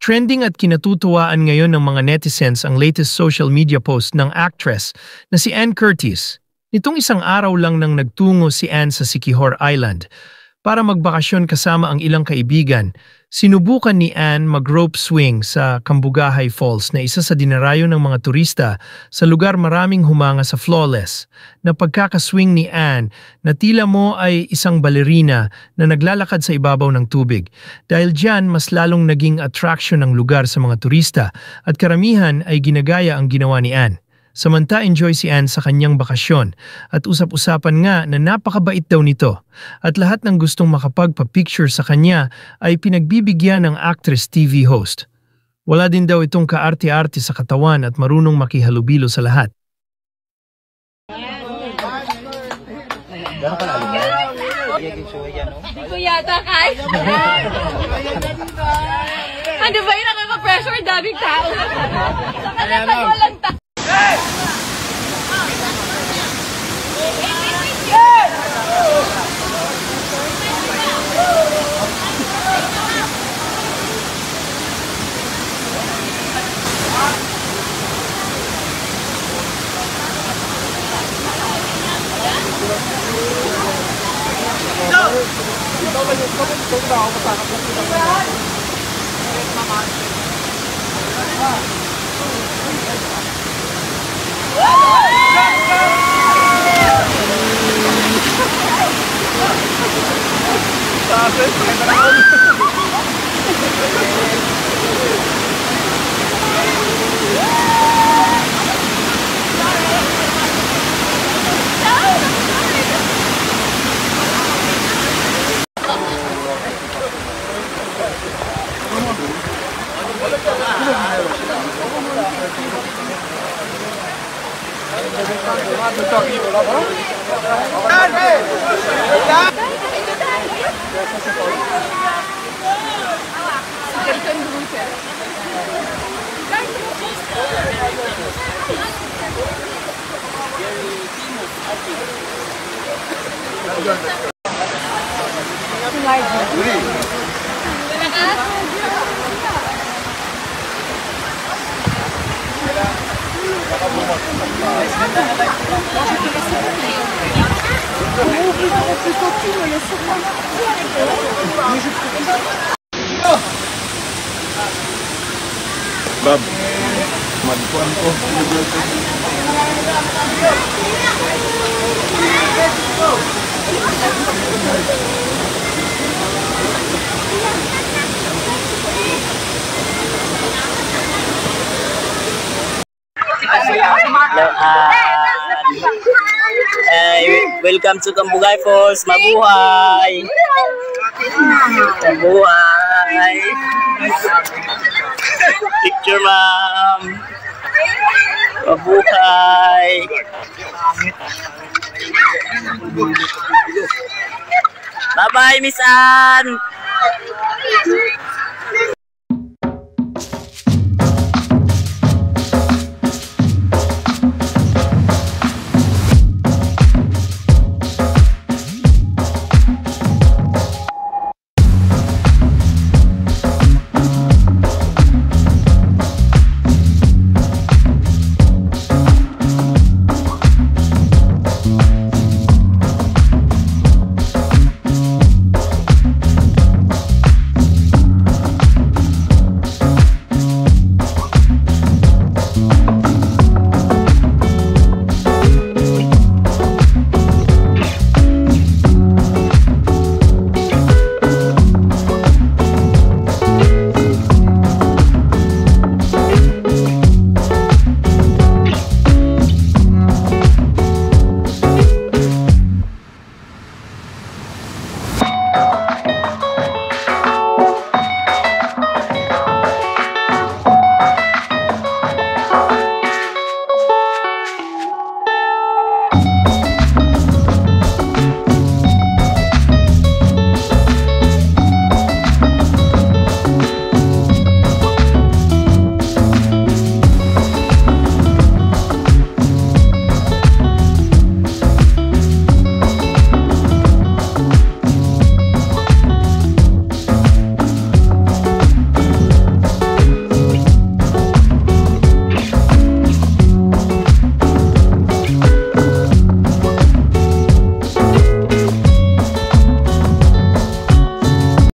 Trending at kinatutuwaan ngayon ng mga netizens ang latest social media post ng actress na si Ann Curtis. Nitong isang araw lang nang nagtungo si Ann sa Siquijor Island para magbakasyon kasama ang ilang kaibigan. Sinubukan ni Ann mag-rope swing sa Cambugahay Falls na isa sa dinarayo ng mga turista sa lugar maraming humanga sa flawless na pagkakaswing ni Ann na tila mo ay isang balerina na naglalakad sa ibabaw ng tubig. Dahil dyan, mas lalong naging attraction ng lugar sa mga turista at karamihan ay ginagaya ang ginawa ni Ann. Samanta enjoy si Ann sa kanyang bakasyon at usap-usapan nga na napakabait daw nito at lahat ng gustong makapagpa-picture sa kanya ay pinagbibigyan ng actress TV host. Wala din daw itong kaarte-arte sa katawan at marunong makihalubilo sa lahat. Hindi ko yata kaya. Ano ba yun? Nakaka-pressure, daming tao. Saka naman walang tao. Bab, magpuan ko. Welcome to Cambugahay Falls. Mabuhay! Mabuhay! Picture, ma'am! Mabuhay! Bye-bye, Miss Ann!